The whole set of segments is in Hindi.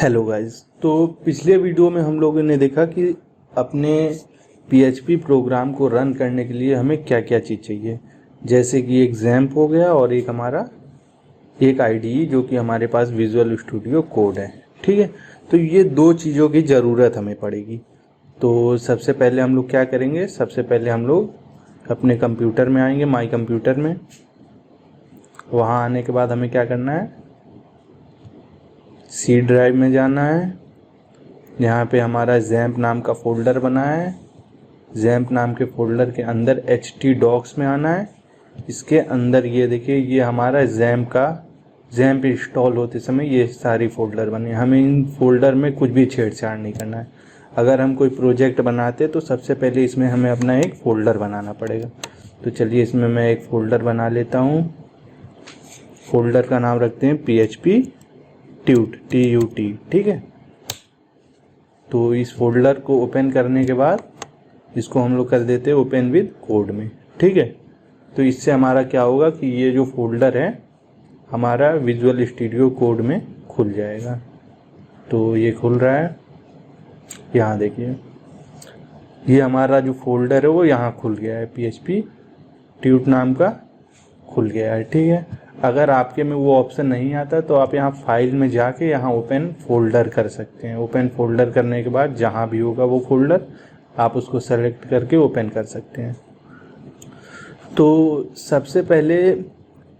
Hello guys. तो पिछले वीडियो में हम लोगों ने देखा कि अपने पीएचपी प्रोग्राम को रन करने के लिए हमें क्या क्या चीज़ चाहिए, जैसे कि एक XAMPP हो गया और एक हमारा एक IDE जो कि हमारे पास विजुअल स्टूडियो कोड है। ठीक है, तो ये दो चीज़ों की ज़रूरत हमें पड़ेगी। तो सबसे पहले हम लोग क्या करेंगे, सबसे पहले हम लोग अपने कंप्यूटर में आएंगे, माई कंप्यूटर में। वहाँ आने के बाद हमें क्या करना है, सी ड्राइव में जाना है। यहाँ पे हमारा XAMPP नाम का फ़ोल्डर बना है। XAMPP नाम के फ़ोल्डर के अंदर htdocs में आना है। इसके अंदर ये देखिए, ये हमारा XAMPP इंस्टॉल होते समय ये सारी फ़ोल्डर बने। हमें इन फ़ोल्डर में कुछ भी छेड़छाड़ नहीं करना है। अगर हम कोई प्रोजेक्ट बनाते तो सबसे पहले इसमें हमें अपना एक फ़ोल्डर बनाना पड़ेगा। तो चलिए इसमें मैं एक फ़ोल्डर बना लेता हूँ। फ़ोल्डर का नाम रखते हैं PHP TUT। ठीक है, तो इस फोल्डर को ओपन करने के बाद इसको हम लोग कर देते हैं ओपन विद कोड में। ठीक है, तो इससे हमारा क्या होगा कि ये जो फोल्डर है हमारा विजुअल स्टूडियो कोड में खुल जाएगा। तो ये खुल रहा है, यहाँ देखिए ये हमारा जो फोल्डर है वो यहाँ खुल गया है, PHP TUT नाम का खुल गया है। ठीक है, अगर आपके में वो ऑप्शन नहीं आता तो आप यहाँ फाइल में जाके यहाँ ओपन फोल्डर कर सकते हैं। ओपन फोल्डर करने के बाद जहाँ भी होगा वो फोल्डर आप उसको सेलेक्ट करके ओपन कर सकते हैं। तो सबसे पहले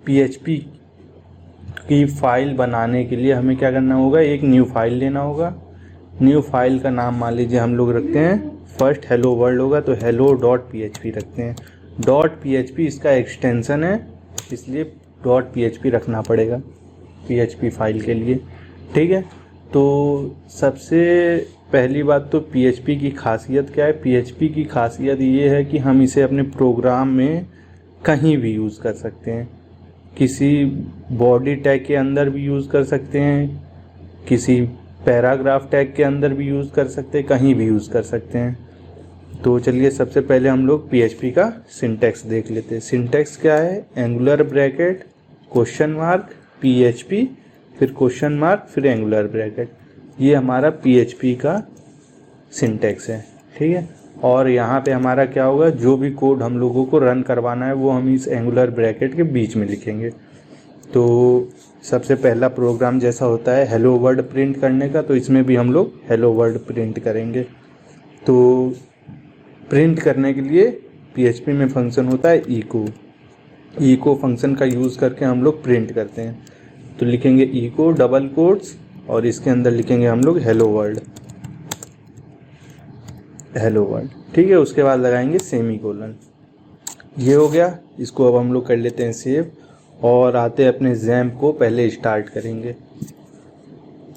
PHP की फाइल बनाने के लिए हमें क्या करना होगा, एक न्यू फाइल लेना होगा। न्यू फाइल का नाम मान लीजिए हम लोग रखते हैं फर्स्ट हेलो वर्ल्ड होगा तो hello.php रखते हैं। .php इसका एक्सटेंशन है, इसलिए .php रखना पड़ेगा PHP फाइल के लिए। ठीक है, तो सबसे पहली बात तो PHP की खासियत क्या है। PHP की खासियत ये है कि हम इसे अपने प्रोग्राम में कहीं भी यूज़ कर सकते हैं। किसी बॉडी टैग के अंदर भी यूज़ कर सकते हैं, किसी पैराग्राफ टैग के अंदर भी यूज़ कर सकते हैं, कहीं भी यूज़ कर सकते हैं। तो चलिए सबसे पहले हम लोग PHP का सिंटैक्स देख लेते हैं। सिंटैक्स क्या है, angular bracket question mark PHP फिर क्वेश्चन मार्क फिर एंगुलर ब्रैकेट, ये हमारा PHP का सिंटैक्स है। ठीक है, और यहाँ पे हमारा क्या होगा, जो भी कोड हम लोगों को रन करवाना है वो हम इस एंगुलर ब्रैकेट के बीच में लिखेंगे। तो सबसे पहला प्रोग्राम जैसा होता है हेलो वर्ल्ड प्रिंट करने का, तो इसमें भी हम लोग हेलो वर्ल्ड प्रिंट करेंगे। तो प्रिंट करने के लिए PHP में फंक्शन होता है इको फंक्शन का यूज़ करके हम लोग प्रिंट करते हैं। तो लिखेंगे इको डबल कोट्स और इसके अंदर लिखेंगे हम लोग हेलो वर्ल्ड। ठीक है, उसके बाद लगाएंगे सेमीकोलन। ये हो गया, इसको अब हम लोग कर लेते हैं सेव और आते अपने XAMPP को पहले स्टार्ट करेंगे।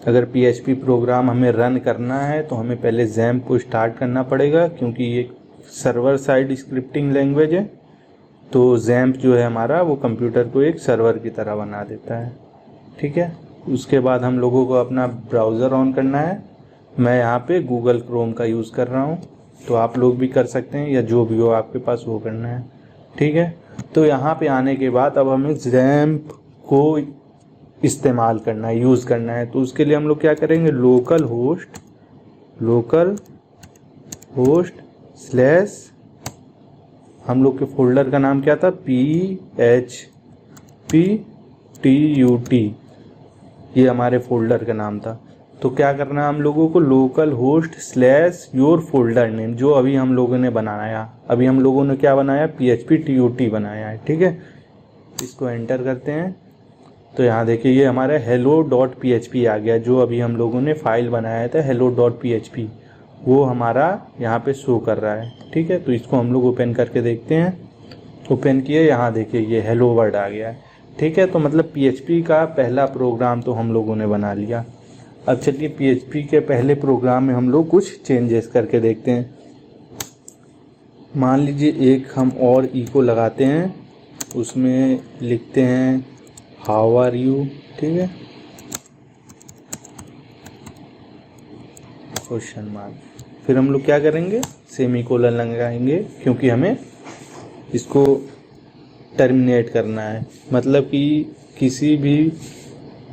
अगर PHP प्रोग्राम हमें रन करना है तो हमें पहले XAMPP को स्टार्ट करना पड़ेगा, क्योंकि ये सर्वर साइड स्क्रिप्टिंग लैंग्वेज है। तो XAMPP जो है हमारा वो कंप्यूटर को एक सर्वर की तरह बना देता है। ठीक है, उसके बाद हम लोगों को अपना ब्राउज़र ऑन करना है। मैं यहाँ पे गूगल क्रोम का यूज़ कर रहा हूँ, तो आप लोग भी कर सकते हैं या जो भी हो आपके पास वो करना है। ठीक है, तो यहाँ पे आने के बाद अब हमें XAMPP को इस्तेमाल करना है, यूज़ करना है। तो उसके लिए हम लोग क्या करेंगे, लोकल होस्ट स्लैश, हम लोग के फोल्डर का नाम क्या था, PHP TUT, ये हमारे फोल्डर का नाम था। तो क्या करना है हम लोगों को, local host slash your folder name, जो अभी हम लोगों ने बनाया, अभी हम लोगों ने क्या बनाया, PHP TUT बनाया है। ठीक है, इसको एंटर करते हैं तो यहाँ देखिए ये हमारा hello.php आ गया, जो अभी हम लोगों ने फाइल बनाया था hello.php, वो हमारा यहाँ पे शो कर रहा है। ठीक है, तो इसको हम लोग ओपन करके देखते हैं। ओपन किए, यहाँ देखिए ये हेलो वर्ड आ गया है। ठीक है, तो मतलब PHP का पहला प्रोग्राम तो हम लोगों ने बना लिया। अब चलिए PHP के पहले प्रोग्राम में हम लोग कुछ चेंजेस करके देखते हैं। मान लीजिए एक हम और इको लगाते हैं, उसमें लिखते हैं हाउ आर यू। ठीक है, क्वेश्चन मार्क, फिर हम लोग क्या करेंगे, सेमीकोलन लगाएंगे, क्योंकि हमें इसको टर्मिनेट करना है। मतलब कि किसी भी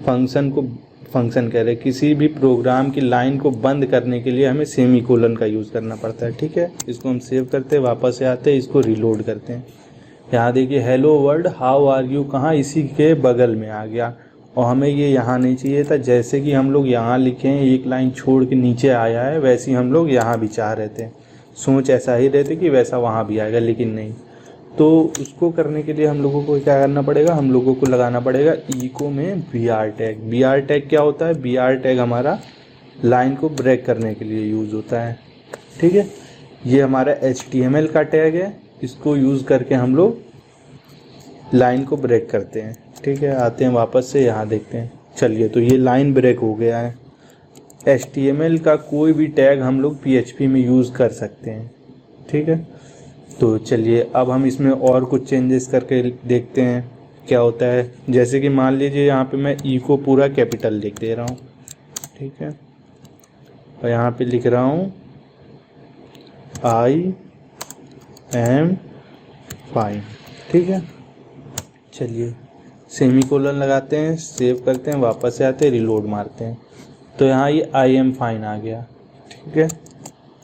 फंक्शन को फंक्शन कह रहे हैं, किसी भी प्रोग्राम की लाइन को बंद करने के लिए हमें सेमीकोलन का यूज़ करना पड़ता है। ठीक है, इसको हम सेव करते हैं, वापस से आते हैं, इसको रिलोड करते हैं। यहाँ देखिए hello world how are you कहाँ इसी के बगल में आ गया, और हमें ये यहाँ नहीं चाहिए था। जैसे कि हम लोग यहाँ लिखे हैं एक लाइन छोड़ के नीचे आया है, वैसे ही हम लोग यहाँ भी चाह रहे थे, सोच ऐसा ही रहते कि वैसा वहाँ भी आएगा, लेकिन नहीं। तो उसको करने के लिए हम लोगों को क्या करना पड़ेगा, हम लोगों को लगाना पड़ेगा इको में BR टैग। BR टैग क्या होता है, BR टैग हमारा लाइन को ब्रेक करने के लिए यूज़ होता है। ठीक है, ये हमारा HTML का टैग है, इसको यूज़ करके हम लोग लाइन को ब्रेक करते हैं। ठीक है, आते हैं वापस से यहाँ देखते हैं। चलिए, तो ये लाइन ब्रेक हो गया है। HTML का कोई भी टैग हम लोग PHP में यूज़ कर सकते हैं। ठीक है, तो चलिए अब हम इसमें और कुछ चेंजेस करके देखते हैं क्या होता है। जैसे कि मान लीजिए यहाँ पे मैं ई को पूरा कैपिटल लिख दे रहा हूँ। ठीक है, और यहाँ पे लिख रहा हूँ I am fine। ठीक है, चलिए सेमीकोलन लगाते हैं, सेव करते हैं, वापस से आते हैं, रिलोड मारते हैं, तो यहाँ ये I am fine आ गया। ठीक है,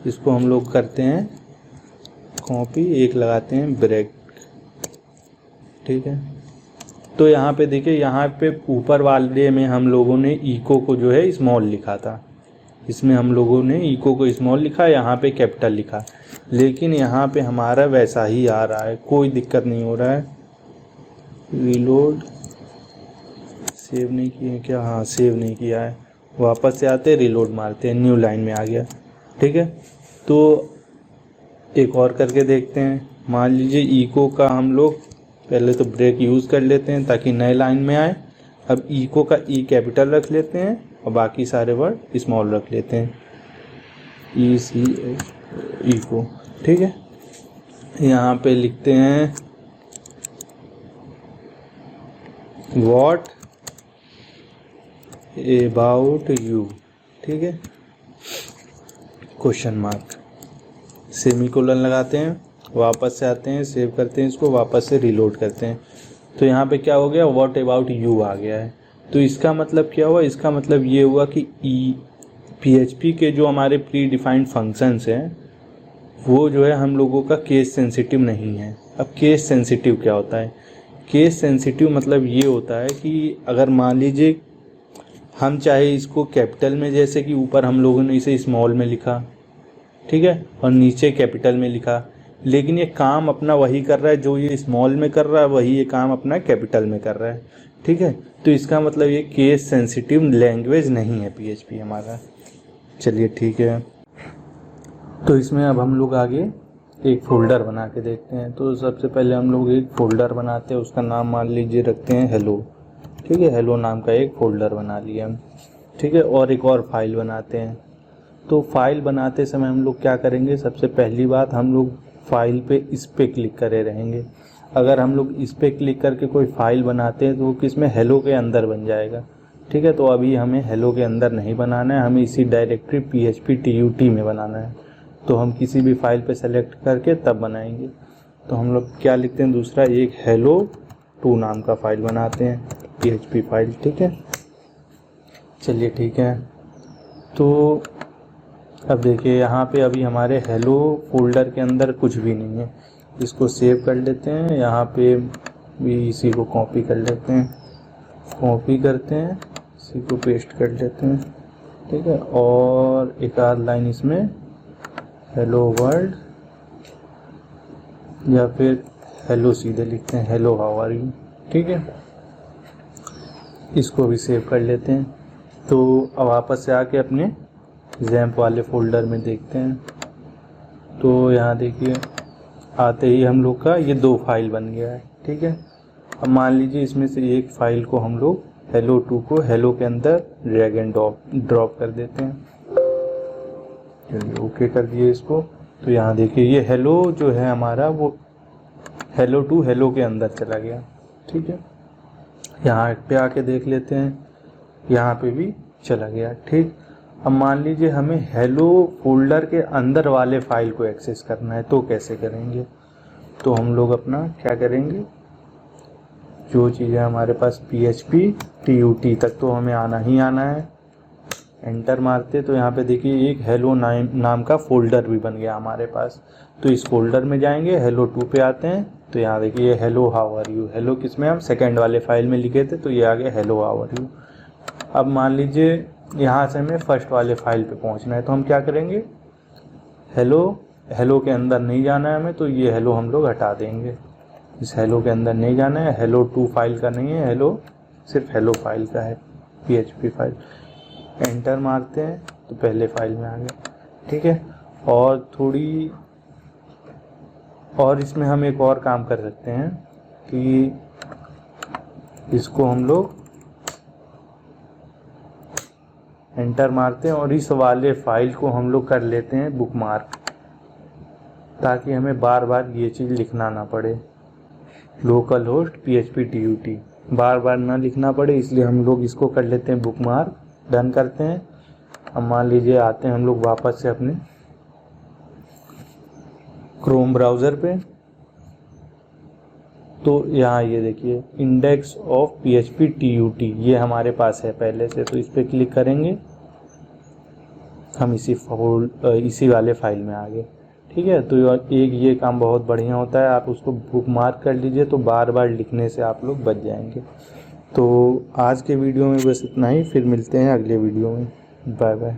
इसको हम लोग करते हैं कॉपी, एक लगाते हैं ब्रेक। ठीक है, तो यहाँ पे देखिए, यहाँ पे ऊपर वाले में हम लोगों ने इको को जो है स्मॉल लिखा था, इसमें हम लोगों ने इको को स्मॉल लिखा, यहाँ पे कैपिटल लिखा, लेकिन यहाँ पे हमारा वैसा ही आ रहा है, कोई दिक्कत नहीं हो रहा है। रिलोड, सेव नहीं किए क्या, हाँ सेव नहीं किया है, वापस से आते रिलोड मारते हैं, न्यू लाइन में आ गया। ठीक है, तो एक और करके देखते हैं। मान लीजिए इको का हम लोग पहले तो ब्रेक यूज़ कर लेते हैं ताकि नए लाइन में आए। अब इको का ई कैपिटल रख लेते हैं और बाकी सारे वर्ड स्मॉल रख लेते हैं, इको। ठीक है, यहाँ पे लिखते हैं व्हाट अबाउट यू। ठीक है, क्वेश्चन मार्क, सेमीकोलन लगाते हैं, वापस से आते हैं, सेव करते हैं, इसको वापस से रिलोड करते हैं, तो यहाँ पे क्या हो गया, व्हाट अबाउट यू आ गया है। तो इसका मतलब क्या हुआ, इसका मतलब ये हुआ कि PHP के जो हमारे प्री डिफाइंड फंक्शंस हैं वो जो है हम लोगों का केस सेंसिटिव नहीं है। अब केस सेंसिटिव क्या होता है, केस सेंसिटिव मतलब ये होता है कि अगर मान लीजिए हम चाहे इसको कैपिटल में, जैसे कि ऊपर हम लोगों ने इसे स्मॉल में लिखा, ठीक है, और नीचे कैपिटल में लिखा, लेकिन ये काम अपना वही कर रहा है जो ये स्मॉल में कर रहा है, वही ये काम अपना कैपिटल में कर रहा है। ठीक है, तो इसका मतलब ये केस सेंसिटिव लैंग्वेज नहीं है PHP हमारा। चलिए ठीक है, तो इसमें अब हम लोग आगे एक फोल्डर बना के देखते हैं। तो सबसे पहले हम लोग एक फ़ोल्डर बनाते हैं, उसका नाम मान लीजिए रखते हैं हेलो। ठीक है, हेलो नाम का एक फ़ोल्डर बना लिया हम। ठीक है, और एक और फाइल बनाते हैं। तो फाइल बनाते समय हम लोग क्या करेंगे, सबसे पहली बात हम लोग फाइल पे इस पे क्लिक करे रहेंगे। अगर हम लोग इस पे क्लिक करके कोई फाइल बनाते हैं तो वो किसमें, हेलो के अंदर बन जाएगा। ठीक है, तो अभी हमें हेलो के अंदर नहीं बनाना है, हमें इसी डायरेक्टरी PHP-TUT में बनाना है। तो हम किसी भी फाइल पे सेलेक्ट करके तब बनाएंगे। तो हम लोग क्या लिखते हैं, दूसरा एक hello2 नाम का फाइल बनाते हैं, PHP फाइल। ठीक है, चलिए ठीक है, तो अब देखिए यहाँ पे अभी हमारे हेलो फोल्डर के अंदर कुछ भी नहीं है। इसको सेव कर लेते हैं, यहाँ पे भी इसी को कॉपी कर लेते हैं, कॉपी करते हैं, इसी को पेस्ट कर लेते हैं। ठीक है, और एक आध लाइन इसमें हेलो वर्ल्ड या फिर हेलो सीधे लिखते हैं, हेलो हाउ आर यू। ठीक है, इसको भी सेव कर लेते हैं। तो अब वापस से आके अपने XAMPP वाले फ़ोल्डर में देखते हैं। तो यहाँ देखिए आते ही हम लोग का ये 2 फाइल बन गया है। ठीक है, अब मान लीजिए इसमें से एक फ़ाइल को हम लोग hello2 को हेलो के अंदर ड्रैग एंड ड्रॉप कर देते हैं। चलिए ओके कर दिए इसको। तो यहाँ देखिए ये हेलो जो है हमारा वो hello2 हेलो के अंदर चला गया। ठीक है, यहाँ पे आके देख लेते हैं, यहाँ पे भी चला गया। ठीक, अब मान लीजिए हमें हेलो फोल्डर के अंदर वाले फाइल को एक्सेस करना है, तो कैसे करेंगे। तो हम लोग अपना क्या करेंगे, जो चीज़ें हमारे पास PHP TUT तक तो हमें आना ही आना है। एंटर मारते तो यहाँ पे देखिए एक हेलो नाम का फोल्डर भी बन गया हमारे पास। तो इस फोल्डर में जाएंगे, hello2 पे आते हैं तो यहाँ देखिए hello how are you. Hello किस में हम सेकंड वाले फाइल में लिखे थे, तो ये आ गया हेलो हाउ आर यू। अब मान लीजिए यहाँ से हमें फर्स्ट वाले फाइल पे पहुँचना है, तो हम क्या करेंगे, हेलो के अंदर नहीं जाना है हमें, तो ये हेलो हम लोग हटा देंगे। इस हेलो के अंदर नहीं जाना है, hello2 फाइल का नहीं है, हेलो सिर्फ हेलो फाइल का है, PHP फाइल। एंटर मारते हैं तो पहले फाइल में आ गया। ठीक है, और इसमें हम एक और काम कर सकते हैं कि इसको हम लोग एंटर मारते हैं और इस वाले फाइल को हम लोग कर लेते हैं बुकमार्क, ताकि हमें बार बार ये चीज़ लिखना ना पड़े। लोकल होस्ट PHP TUT बार बार ना लिखना पड़े, इसलिए हम लोग इसको कर लेते हैं बुकमार्क। डन करते हैं। अब मान लीजिए आते हैं हम लोग वापस से अपने क्रोम ब्राउज़र पे, तो यहाँ ये देखिए इंडेक्स ऑफ PHP TUT ये हमारे पास है पहले से, तो इस पर क्लिक करेंगे, हम इसी वाले फाइल में आ गए। ठीक है, तो एक ये काम बहुत बढ़िया होता है, आप उसको बुकमार्क कर लीजिए तो बार बार लिखने से आप लोग बच जाएंगे। तो आज के वीडियो में बस इतना ही, फिर मिलते हैं अगले वीडियो में। Bye bye.